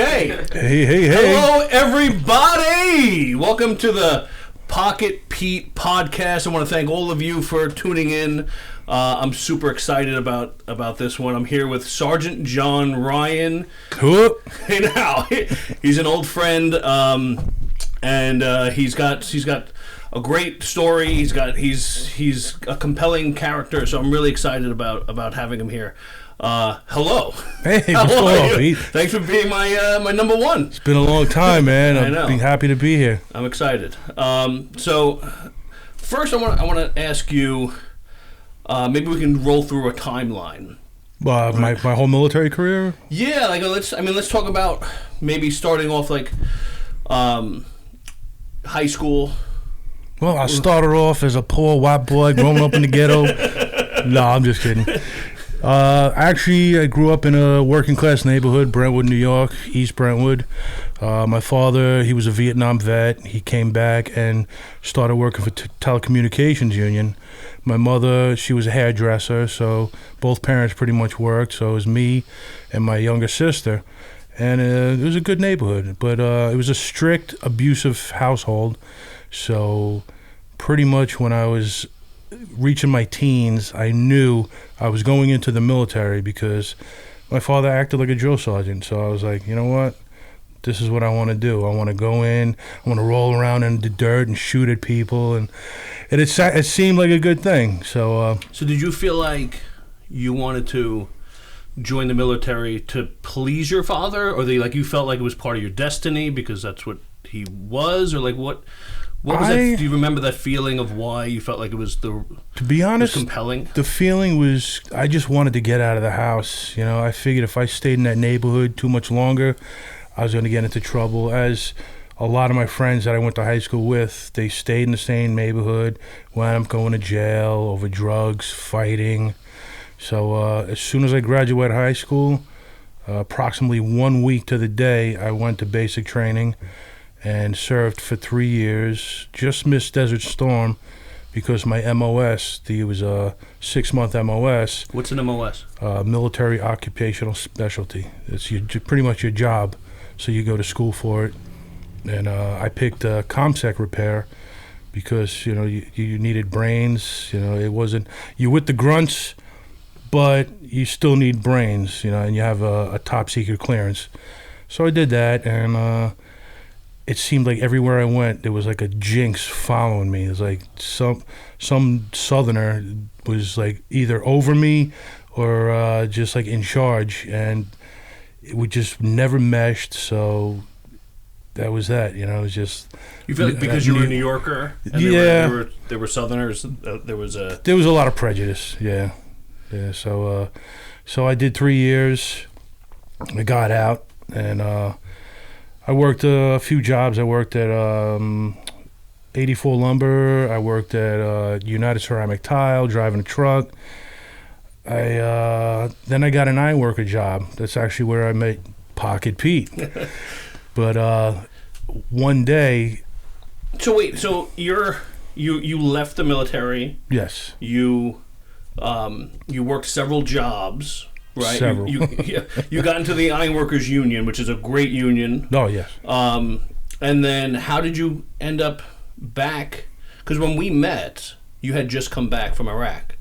Okay. Hey. Hello, everybody. Welcome to the PocketPete podcast. I want to thank all of you for tuning in. I'm super excited about this one. I'm here with Sergeant John Ryan. Cool. Hey, now he's an old friend, and he's got a great story. He's a compelling character. So I'm really excited about having him here. Hello. Hey, what's going on, Pete? Thanks for being my number one. It's been a long time, man. I know. I'm happy to be here. I'm excited. So first, I want to ask you. Maybe we can roll through a timeline. My whole military career. Yeah, like let's talk about maybe starting off like high school. Well, I started off as a poor white boy growing up in the ghetto. No, I'm just kidding. Actually, I grew up in a working class neighborhood, Brentwood, New York, East Brentwood. My father, he was a Vietnam vet. He came back and started working for telecommunications union. My mother, she was a hairdresser, so both parents pretty much worked. So it was me and my younger sister. And it was a good neighborhood, but it was a strict, abusive household. So pretty much when I was reaching my teens, I knew I was going into the military because my father acted like a drill sergeant. So I was like, you know what? This is what I want to do. I want to go in. I want to roll around in the dirt and shoot at people, and it seemed like a good thing. So did you feel like you wanted to join the military to please your father, or you felt like it was part of your destiny because that's what he was, or like what was that? Do you remember that feeling of why you felt like it was to be honest, compelling? The feeling was I just wanted to get out of the house. You know, I figured if I stayed in that neighborhood too much longer, I was going to get into trouble. As a lot of my friends that I went to high school with, they stayed in the same neighborhood, wound up going to jail over drugs, fighting. So as soon as I graduated high school, approximately 1 week to the day, I went to basic training and served for 3 years. Just missed Desert Storm because my MOS, it was a 6-month MOS. What's an MOS? Military Occupational Specialty. It's pretty much your job. So you go to school for it. And I picked ComSec repair because, you know, you needed brains. You know, it wasn't, you're with the grunts, but you still need brains, you know, and you have a top secret clearance. So I did that, and it seemed like everywhere I went, there was like a jinx following me. It was like some southerner was like either over me or just like in charge, and we just never meshed. So that was that, you know. It was just, you feel like because you were a New Yorker, and yeah, there were southerners. There was a lot of prejudice. Yeah. So I did 3 years. I got out, and I worked a few jobs. I worked at 84 Lumber. I worked at United Ceramic Tile, driving a truck. Then I got an iron worker job. That's actually where I met PocketPete. But one day. So wait. So you left the military. Yes. You worked several jobs. Right, several. You got into the Ironworkers Union, which is a great union. Oh yes. And then how did you end up back? Because when we met, you had just come back from Iraq.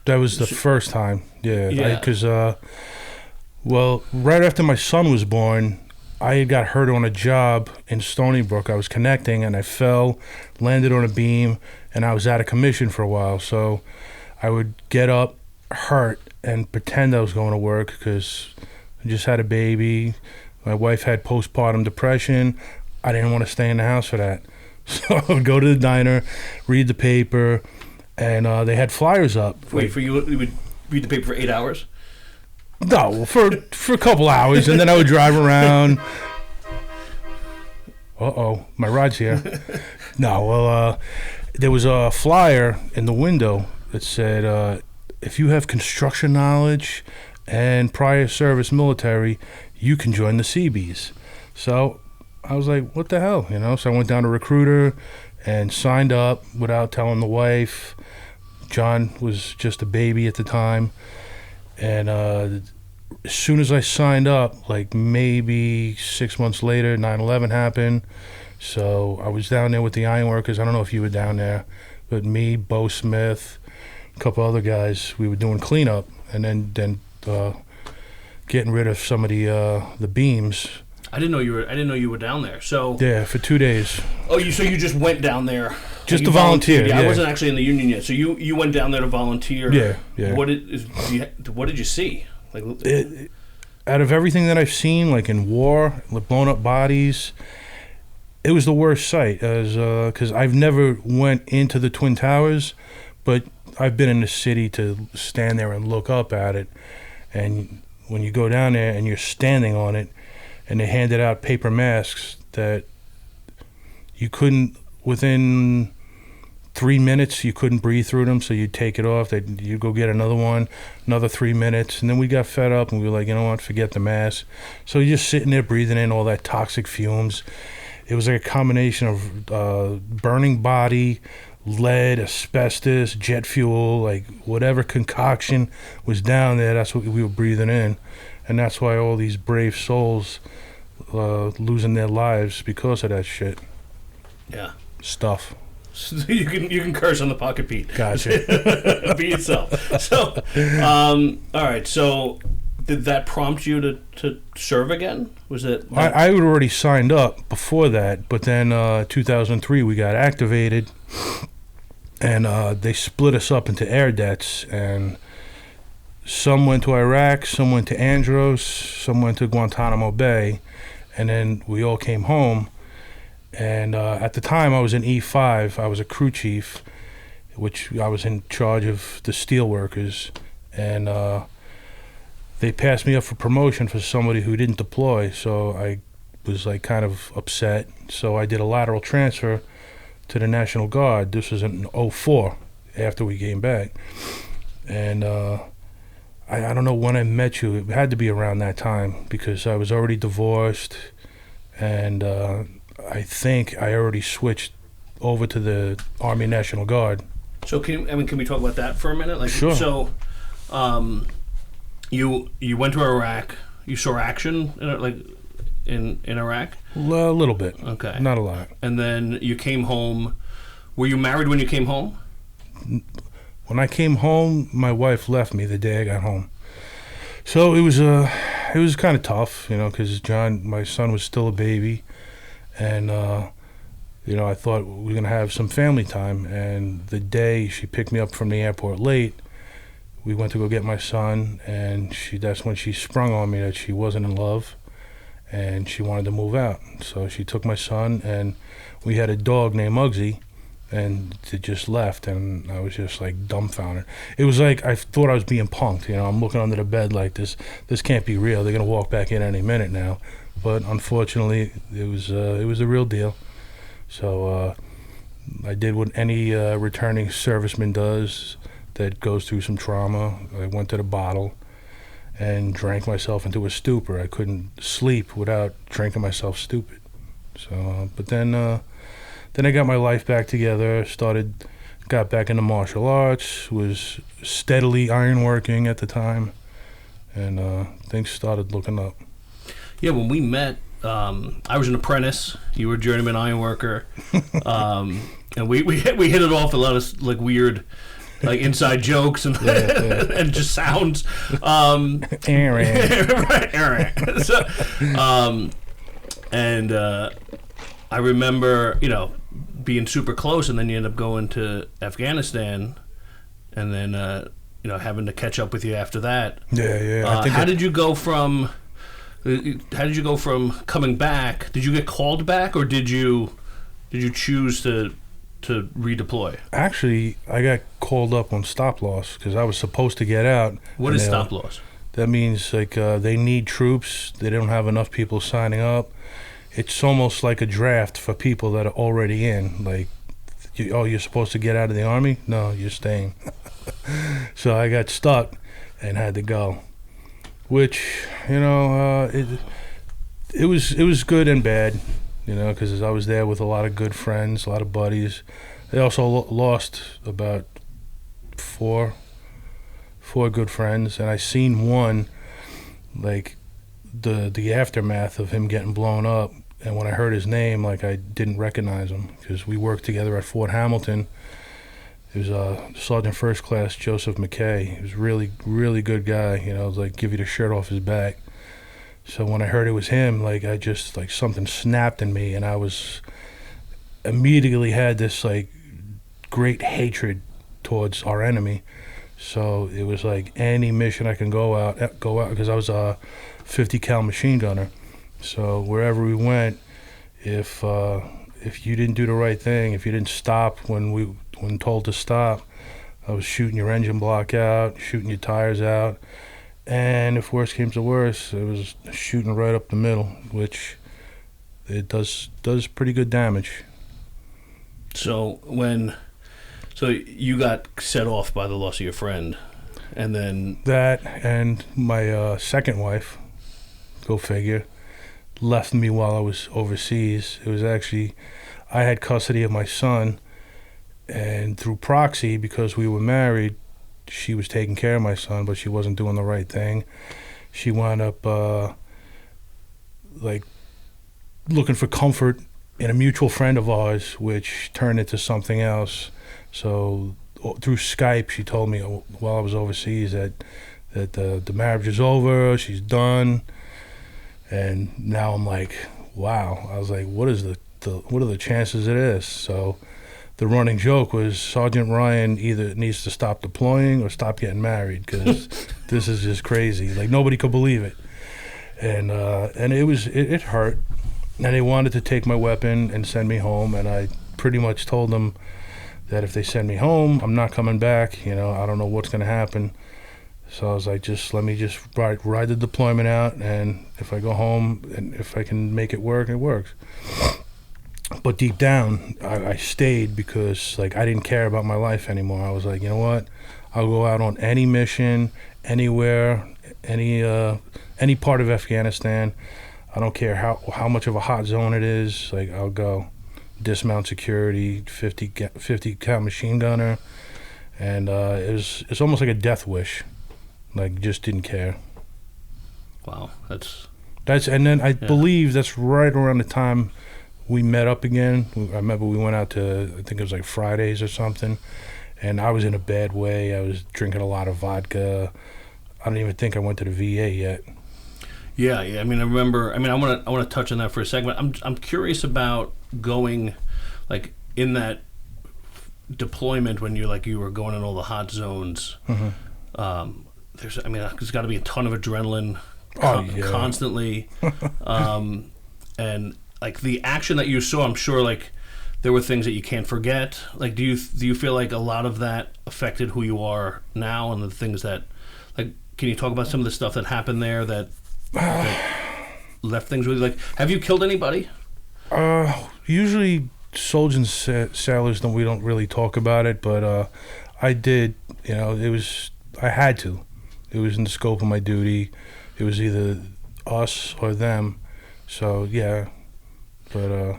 That was the first time. Yeah. Because right after my son was born, I had got hurt on a job in Stony Brook. I was connecting, and I fell, landed on a beam, and I was out of commission for a while. So I would get up hurt and pretend I was going to work because I just had a baby. My wife had postpartum depression. I didn't want to stay in the house for that. So I would go to the diner, read the paper, and they had flyers up. Wait, for you would read the paper for 8 hours? No, for a couple hours, and then I would drive around. Uh-oh, my ride's here. No, well, there was a flyer in the window that said, if you have construction knowledge and prior service military, you can join the Seabees. So I was like, what the hell, you know? So I went down to Recruiter and signed up without telling the wife. John was just a baby at the time. And as soon as I signed up, like maybe 6 months later, 9/11 happened. So I was down there with the ironworkers. I don't know if you were down there, but me, Bo Smith, a couple other guys, we were doing cleanup, and then getting rid of some of the beams. I didn't know you were down there. So yeah, for 2 days. Oh, so you just went down there just to volunteer? Yeah, I wasn't actually in the union yet. So you went down there to volunteer. Yeah. What did you see? Like, out of everything that I've seen, like in war, like blown up bodies, it was the worst sight. Because I've never went into the Twin Towers, but I've been in the city to stand there and look up at it. And when you go down there and you're standing on it, and they handed out paper masks that you couldn't, within 3 minutes, you couldn't breathe through them, so you'd take it off. You'd go get another one, another 3 minutes, and then we got fed up, and we were like, you know what, forget the mask. So you're just sitting there breathing in all that toxic fumes. It was like a combination of burning body, lead, asbestos, jet fuel, like whatever concoction was down there, that's what we were breathing in. And that's why all these brave souls losing their lives because of that shit. Yeah. Stuff. So you can curse on the PocketPete. Gotcha. Be yourself. So, all right. So, did that prompt you to serve again? Was it? I had already signed up before that, but then 2003 we got activated, and they split us up into air debts, and some went to Iraq, some went to Andros, some went to Guantanamo Bay, and then we all came home. And at the time, I was in E5. I was a crew chief, which I was in charge of the steel workers. And they passed me up for promotion for somebody who didn't deploy. So I was like kind of upset. So I did a lateral transfer to the National Guard. This was in '04, after we came back. And I don't know when I met you. It had to be around that time because I was already divorced, and I think I already switched over to the Army National Guard. So can we talk about that for a minute? Like, sure. So, you went to Iraq. You saw action in Iraq. A little bit. Okay. Not a lot. And then you came home. Were you married when you came home? When I came home, my wife left me the day I got home. So it was kind of tough, because John, my son, was still a baby, and I thought we were gonna have some family time. And the day she picked me up from the airport late, we went to go get my son, and that's when she sprung on me that she wasn't in love, and she wanted to move out. So she took my son, and we had a dog named Muggsy. And it just left, and I was just like dumbfounded. It was like I thought I was being punked. I'm looking under the bed like this can't be real. They're gonna walk back in any minute now. But unfortunately, it was a real deal. So I did what any returning serviceman does that goes through some trauma. I went to the bottle and drank myself into a stupor. I couldn't sleep without drinking myself stupid. So, but then I got my life back together, got back into martial arts, was steadily ironworking at the time, and things started looking up. Yeah, when we met, I was an apprentice. You were a journeyman ironworker, and we hit it off a lot of like weird, like inside jokes and and just sounds. So, and I remember, being super close, and then you end up going to Afghanistan, and then having to catch up with you after that. Yeah. How did you go from coming back? Did you get called back, or did you choose to redeploy? Actually, I got called up on stop loss because I was supposed to get out. What is stop loss? That means they need troops. They don't have enough people signing up. It's almost like a draft for people that are already in. Like, you're supposed to get out of the Army? No, you're staying. So I got stuck and had to go. Which, it was good and bad, because I was there with a lot of good friends, a lot of buddies. I also lost about four good friends, and I seen one like the aftermath of him getting blown up. And when I heard his name, like, I didn't recognize him because we worked together at Fort Hamilton. It was Sergeant First Class Joseph McKay. He was really, really good guy. You know, it was like give you the shirt off his back. So when I heard it was him, like, I just, like, something snapped in me, and I was immediately had this, like, great hatred towards our enemy. So it was like any mission I can go out because I was a 50 cal machine gunner. So wherever we went, if you didn't do the right thing, if you didn't stop when told to stop, I was shooting your engine block out, shooting your tires out, and if worse came to worse, it was shooting right up the middle, which it does pretty good damage. So you got set off by the loss of your friend, and then that, and my second wife, go figure, left me while I was overseas. It was actually, I had custody of my son, and through proxy, because we were married, she was taking care of my son, but she wasn't doing the right thing. She wound up like looking for comfort in a mutual friend of ours, which turned into something else. So through Skype, she told me while I was overseas that the marriage is over, she's done. And now I'm like, wow. I was like, what are the chances of this? So the running joke was Sergeant Ryan either needs to stop deploying or stop getting married, because this is just crazy. Like, nobody could believe it. And it hurt. And they wanted to take my weapon and send me home, and I pretty much told them that if they send me home, I'm not coming back. You know, I don't know what's going to happen. So I was like, let me just ride the deployment out, and if I go home and if I can make it work, it works. But deep down, I stayed because, like, I didn't care about my life anymore. I was like, you know what? I'll go out on any mission, anywhere, any part of Afghanistan. I don't care how much of a hot zone it is. Like, I'll go. Dismount security, 50 cal machine gunner, and it's almost like a death wish. Like, just didn't care. Wow, that's and then I believe that's right around the time we met up again. I remember we went out to, I think it was like Fridays or something, and I was in a bad way. I was drinking a lot of vodka. I don't even think I went to the VA yet. Yeah. I mean, I remember. I mean, I want to touch on that for a second. I'm curious about going, like, in that deployment when you were going in all the hot zones. Mm-hmm. There's got to be a ton of adrenaline constantly, and like the action that you saw, I'm sure, like, there were things that you can't forget. Like, do you feel like a lot of that affected who you are now, and the things that, like, can you talk about some of the stuff that happened there that left things with you? Like, have you killed anybody? Usually soldiers and sailors we don't really talk about it, but I did. You know, I had to. It was in the scope of my duty. It was either us or them. So yeah, but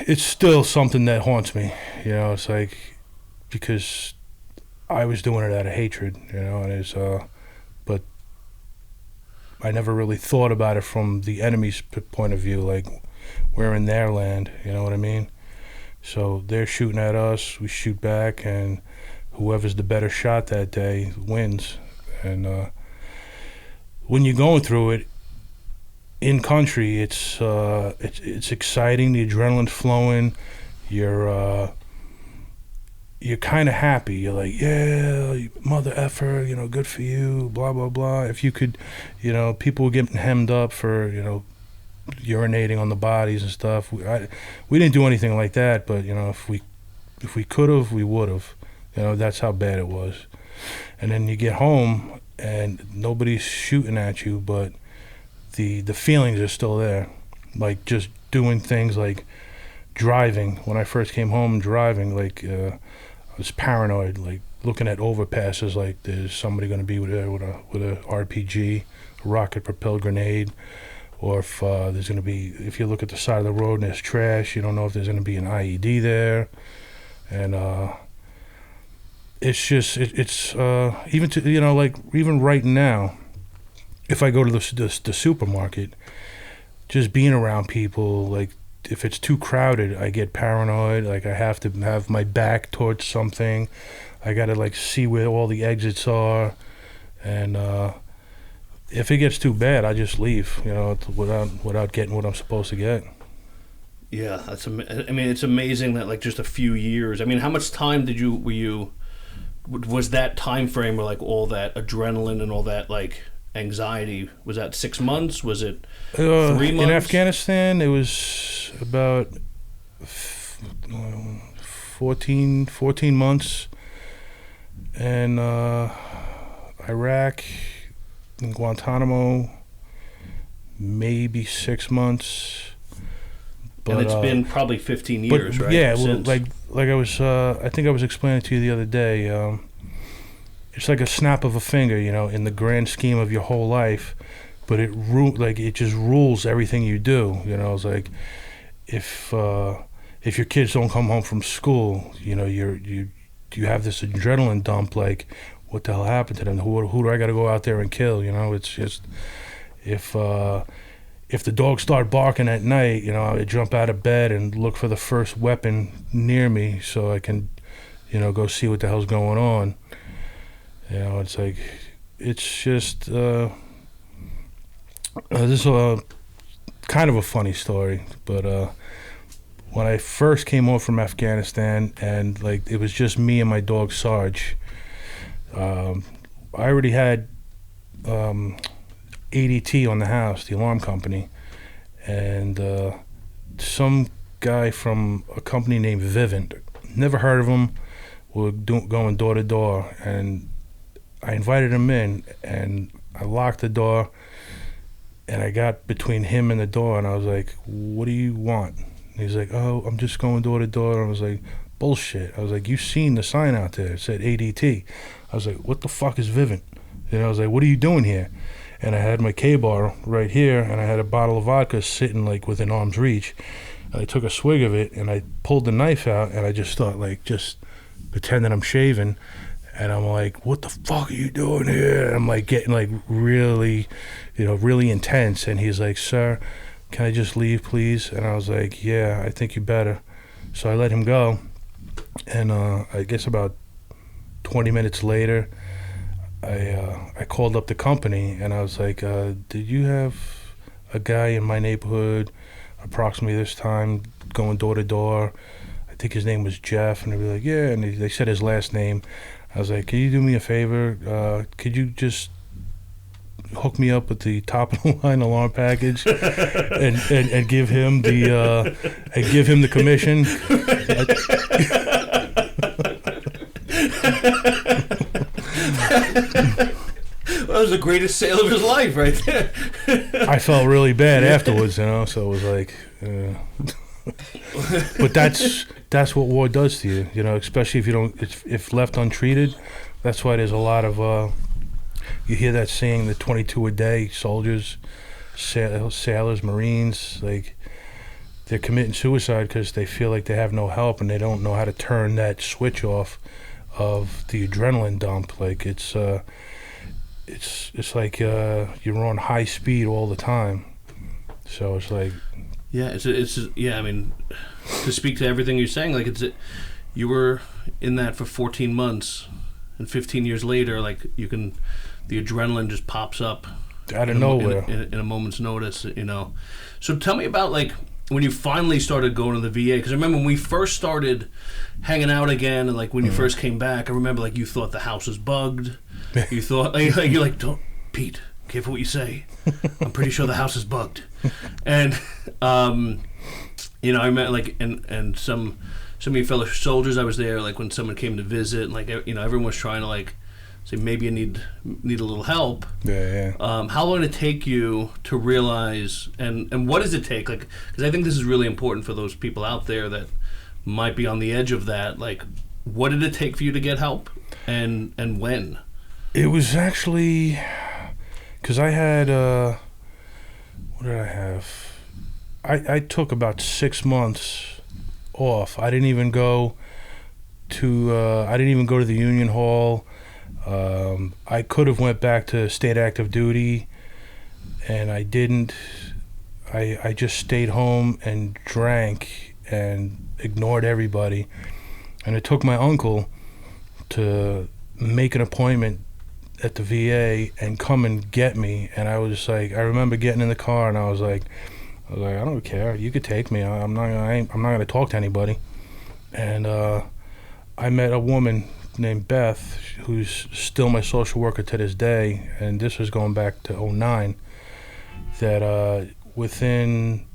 it's still something that haunts me. You know, it's like, because I was doing it out of hatred. You know, and it's but I never really thought about it from the enemy's point of view. Like, we're in their land. You know what I mean? So they're shooting at us. We shoot back, and whoever's the better shot that day wins. And when you're going through it in country, it's exciting. The adrenaline's flowing. You're kind of happy. You're like, yeah, mother effer, you know, good for you, blah blah blah. If you could, you know, people were getting hemmed up for, you know, urinating on the bodies and stuff. We didn't do anything like that, but, you know, if we could have, we would have. You know, that's how bad it was. And then you get home and nobody's shooting at you, but the feelings are still there. Like, just doing things like driving. When I first came home driving, like, I was paranoid, like looking at overpasses, like there's somebody going to be with a RPG, a rocket propelled grenade, or if there's going to be, if you look at the side of the road and there's trash, you don't know if there's going to be an IED there. And it's just, it's even to, you know, like, even right now, if I go to the supermarket, just being around people, like if it's too crowded, I get paranoid. Like I have to have my back towards something. I got to like see where all the exits are, and if it gets too bad, I just leave. Without getting what I'm supposed to get. Yeah, I mean, it's amazing that like just a few years. I mean, how much time was that time frame where like all that adrenaline and all that like anxiety, was that 6 months? Was it 3 months? In Afghanistan, it was about 14 months, and Iraq and Guantanamo, maybe 6 months. But, and it's been probably 15 years, right? Yeah, well, like I was, I think I was explaining to you the other day. It's like a snap of a finger, in the grand scheme of your whole life. But it just rules everything you do. It's like if your kids don't come home from school, you have this adrenaline dump. Like, what the hell happened to them? Who do I got to go out there and kill? It's just if the dogs start barking at night, I jump out of bed and look for the first weapon near me so I can, go see what the hell's going on. It's like, it's just, this is kind of a funny story, but when I first came home from Afghanistan and like it was just me and my dog Sarge, I already had ADT on the house, the alarm company, and some guy from a company named Vivint, never heard of him, were going door to door, and I invited him in, and I locked the door, and I got between him and the door, and I was like, what do you want? And he's like, oh, I'm just going door to door. And I was like, bullshit. I was like, you seen the sign out there, it said ADT. I was like, what the fuck is Vivint? And I was like, what are you doing here? And I had my K-bar right here, and I had a bottle of vodka sitting like within arm's reach. And I took a swig of it, and I pulled the knife out, and I just start like just pretending I'm shaving, and I'm like, what the fuck are you doing here? And I'm like getting like really, really intense. And he's like, sir, can I just leave, please? And I was like, yeah, I think you better. So I let him go, and I guess about 20 minutes later, I called up the company, and I was like, did you have a guy in my neighborhood approximately this time going door to door? I think his name was Jeff. And they were like, yeah. And they said his last name. I was like, can you do me a favor? Could you just hook me up with the top of the line alarm package and give him the commission? That was the greatest sale of his life right there. I felt really bad afterwards, so it was like, but that's what war does to you, especially if left untreated. That's why there's a lot of, you hear that saying, the 22 a day soldiers, sailors, Marines, like they're committing suicide because they feel like they have no help and they don't know how to turn that switch off of the adrenaline dump. Like it's like you're on high speed all the time. So it's like, yeah, it's yeah. I mean, to speak to everything you're saying, like you were in that for 14 months, and 15 years later, like the adrenaline just pops up out of nowhere in a moment's notice. So tell me about like when you finally started going to the VA, because I remember when we first started hanging out again, and like when you first came back, I remember like you thought the house was bugged. You thought you're like, don't, Pete, careful what you say. I'm pretty sure the house is bugged. And I met like and some of your fellow soldiers. I was there like when someone came to visit, and like everyone was trying to like say maybe you need a little help. Yeah. How long did it take you to realize, and what does it take? Like, because I think this is really important for those people out there that might be on the edge of that. Like, what did it take for you to get help, and when? It was actually because I had what did I have? I took about 6 months off. I didn't even go to the Union Hall. I could have went back to state active duty, and I didn't. I just stayed home and drank and ignored everybody. And it took my uncle to make an appointment at the VA and come and get me. And I was like, I remember getting in the car and I was like, I don't care. You could take me. I'm not gonna talk to anybody. And I met a woman named Beth, who's still my social worker to this day. And this was going back to '09. That within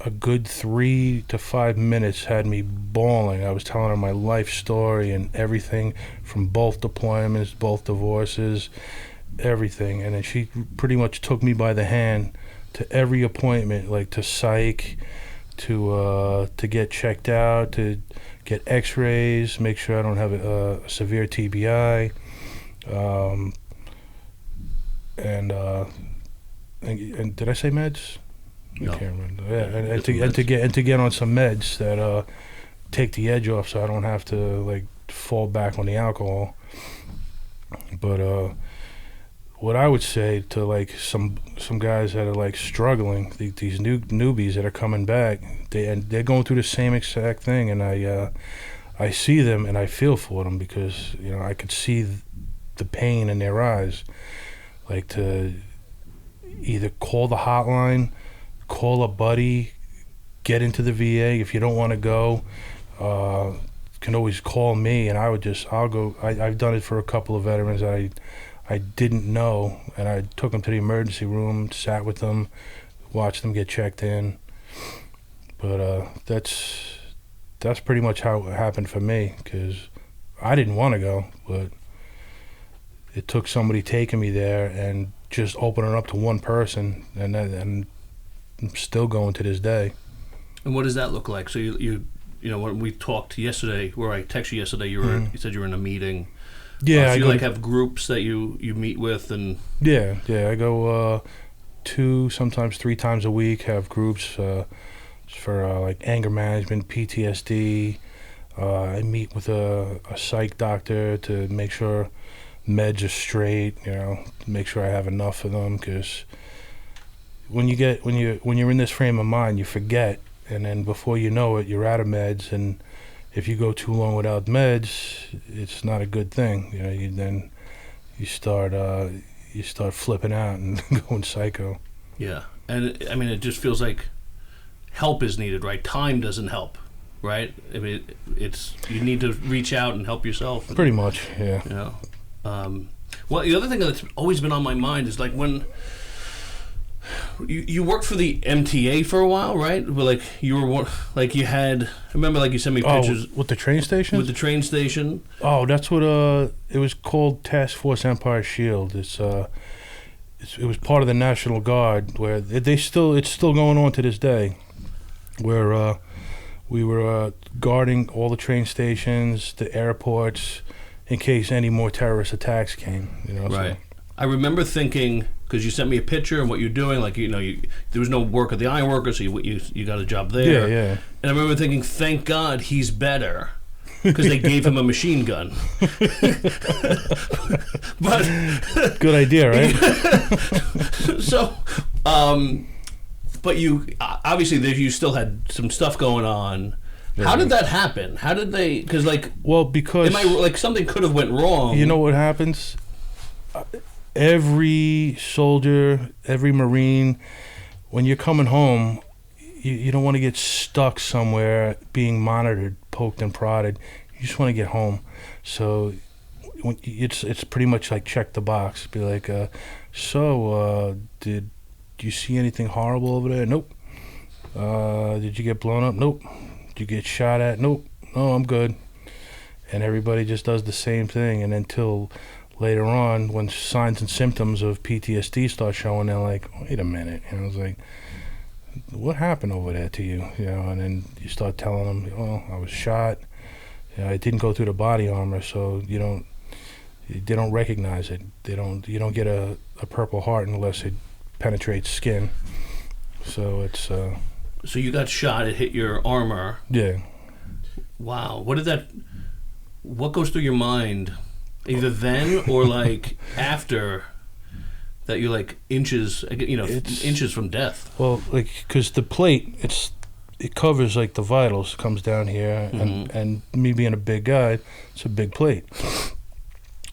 a good 3 to 5 minutes had me bawling. I was telling her my life story and everything from both deployments, both divorces, everything. And then she pretty much took me by the hand to every appointment, like to psych, to get checked out, to get x-rays, make sure I don't have a severe TBI, and did I say meds? No. I can't remember. Yeah, and to get on some meds that take the edge off, so I don't have to like fall back on the alcohol. But what I would say to like some guys that are like struggling, these newbies that are coming back, they're going through the same exact thing, and I see them and I feel for them because I could see the pain in their eyes, like to either call the hotline, call a buddy, get into the VA. If you don't want to go, can always call me, and I'll go. I've done it for a couple of veterans that I didn't know, and I took them to the emergency room, sat with them, watched them get checked in. But that's pretty much how it happened for me, because I didn't want to go, but it took somebody taking me there and just opening up to one person, and I'm still going to this day. And what does that look like? So you when we talked yesterday, where I texted you yesterday, you said you were in a meeting. Yeah, so you have groups that you meet with, and yeah, I go 2, sometimes 3 times a week. Have groups for like anger management, PTSD. I meet with a psych doctor to make sure meds are straight. Make sure I have enough of them, because when you're in this frame of mind, you forget, and then before you know it, you're out of meds. And if you go too long without meds, it's not a good thing. You start flipping out and going psycho. Yeah, and I mean, it just feels like help is needed, right? Time doesn't help, right? I mean, you need to reach out and help yourself. Pretty much, yeah. Well, the other thing that's always been on my mind is like when you worked for the MTA for a while, right? But you had. I remember, like you sent me pictures with the train station. With the train station. Oh, that's what it was called, Task Force Empire Shield. It was part of the National Guard, where it's still going on to this day, where we were guarding all the train stations, the airports, in case any more terrorist attacks came. Right. So. I remember thinking, because you sent me a picture of what you're doing, like there was no work at the Ironworker, so you got a job there. Yeah. And I remember thinking, thank God he's better, because they gave him a machine gun. But good idea, right? So, but you obviously you still had some stuff going on. Yeah. How did that happen? How did they? Because something could have went wrong. You know what happens? Every soldier, every Marine, when you're coming home, you don't want to get stuck somewhere being monitored, poked and prodded. You just want to get home. So it's pretty much like check the box. Be like, did you see anything horrible over there? Nope. Did you get blown up? Nope. Did you get shot at? Nope. No, I'm good. And everybody just does the same thing, and until later on, when signs and symptoms of PTSD start showing, they're like, wait a minute. And I was like, what happened over there to you? And then you start telling them, I was shot. I didn't go through the body armor, so they don't recognize it. You don't get a Purple Heart unless it penetrates skin. So it's So you got shot, it hit your armor. Yeah. Wow. What goes through your mind, either then or like after that you're like inches, inches from death. Well, like, because the plate, it covers like the vitals, comes down here, and me being a big guy, it's a big plate.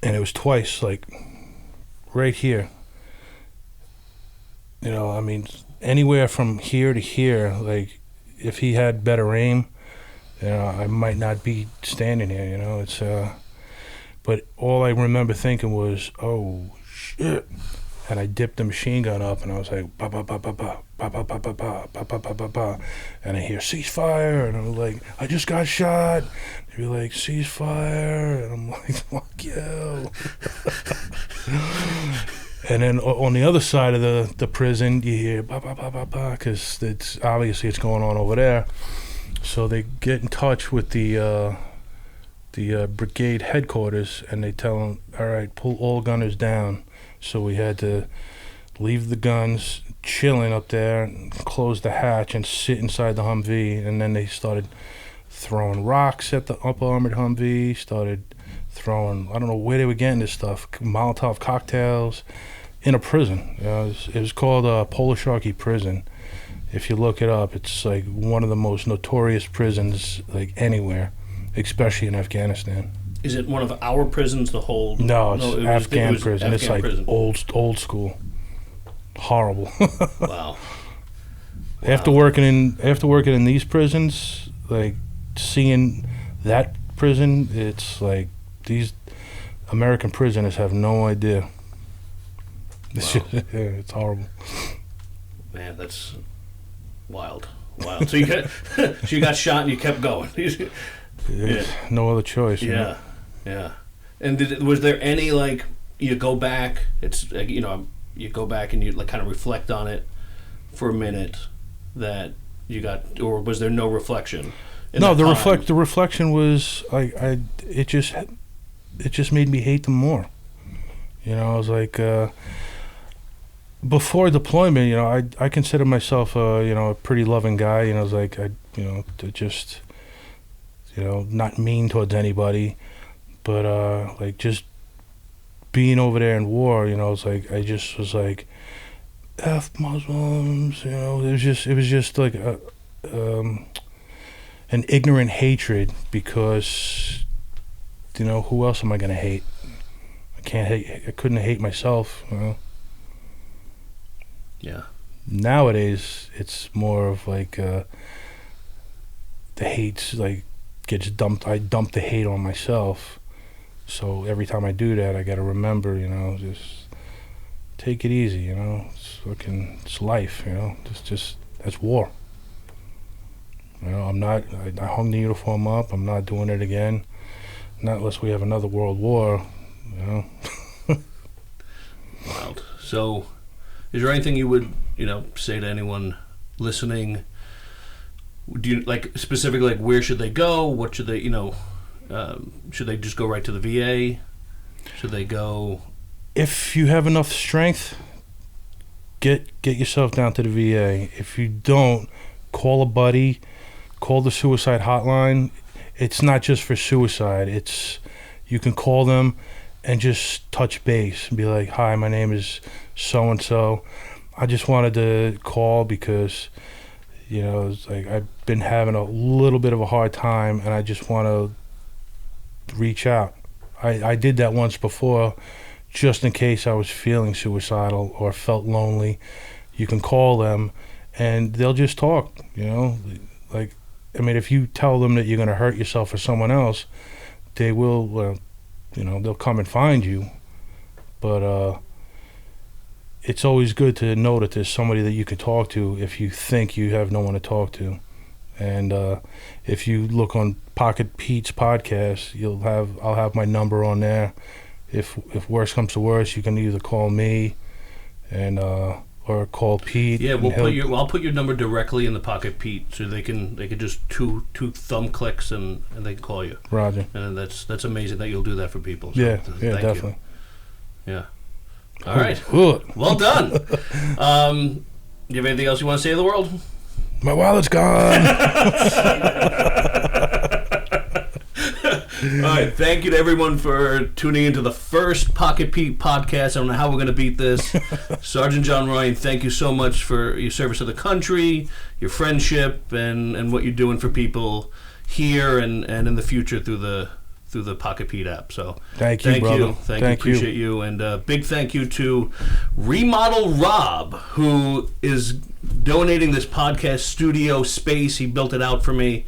And it was twice, like, right here. You know, I mean, anywhere from here to here, like, if he had better aim, you know, I might not be standing here, you know. It's, but all I remember thinking was, oh, shit. And I dipped the machine gun up, and I was like, ba ba ba ba ba ba ba ba ba ba ba ba ba ba ba, and I hear ceasefire, and I'm like, I just got shot. They'd be like, ceasefire, and I'm like, fuck you. And then on the other side of the prison, you hear ba ba ba ba ba, because it's obviously it's going on over there. So they get in touch with the brigade headquarters, and they tell them, all right, pull all gunners down. So we had to leave the guns chilling up there, and close the hatch, and sit inside the Humvee. And then they started throwing rocks at the up-armored Humvee, started throwing, I don't know where they were getting this stuff, Molotov cocktails, in a prison. You know, it was called Polisharki Prison. If you look it up, it's like one of the most notorious prisons like anywhere, especially in Afghanistan. Is it one of our prisons to hold? No, it's Afghan prison. Afghan it's like prison. old school. Horrible. Wow. After working in these prisons, like seeing that prison, it's like these American prisoners have no idea. It's, wow. It's horrible. Man, that's wild. So you got shot and you kept going. Yeah. No other choice. Yeah. Yeah. And was there any, like, you go back, it's, you know, you go back and you like kind of reflect on it for a minute that you got, or was there no reflection? No, the reflection was it just made me hate them more. You know, I was like, before deployment, you know, I consider myself a pretty loving guy. You know, I was like, just, you know, not mean towards anybody, but like just being over there in war, you know, it's like I just was like, F Muslims, you know. It was just like an ignorant hatred, because, you know, who else am I gonna hate? I couldn't hate myself, you know. Yeah. Nowadays, it's more of like the hate's like gets dumped. I dump the hate on myself. So every time I do that, I got to remember, you know, just take it easy, you know. It's life, you know. That's war. You know, I hung the uniform up. I'm not doing it again. Not unless we have another world war, you know. Wild. So, is there anything you would, you know, say to anyone listening? Do you, like, specifically, like, where should they go? What should they, you know, should they just go right to the VA? Should they go? If you have enough strength, get yourself down to the VA. If you don't, call a buddy, call the suicide hotline. It's not just for suicide. You can call them and just touch base and be like, hi, my name is so-and-so. I just wanted to call because, you know, it's like I've been having a little bit of a hard time, and I just want to reach out. I did that once before, just in case I was feeling suicidal or felt lonely. You can call them, and they'll just talk, you know. Like, I mean, if you tell them that you're going to hurt yourself or someone else, they will, you know, they'll come and find you. But it's always good to know that there's somebody that you can talk to if you think you have no one to talk to. And if you look on PocketPete's podcast, I'll have my number on there. If worse comes to worse, you can either call me and or call Pete. Yeah, I'll put your number directly in the PocketPete, so they can just two thumb clicks and they can call you. Roger. And that's amazing that you'll do that for people. So yeah, definitely. You. Yeah. All right. Well done. You have anything else you want to say to the world? My wallet's gone. right, thank you to everyone for tuning into the first Pocket Pete podcast. I don't know how we're going to beat this. Sergeant John Ryan, thank you so much for your service to the country, your friendship, and what you're doing for people here and in the future through the Pocket Pete app. So thank you, brother. Thank you. Appreciate you. And big thank you to Remodel Rob, who is donating this podcast studio space. He built it out for me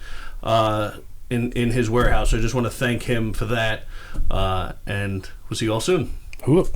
in his warehouse. So I just want to thank him for that. And we'll see you all soon. Whoop.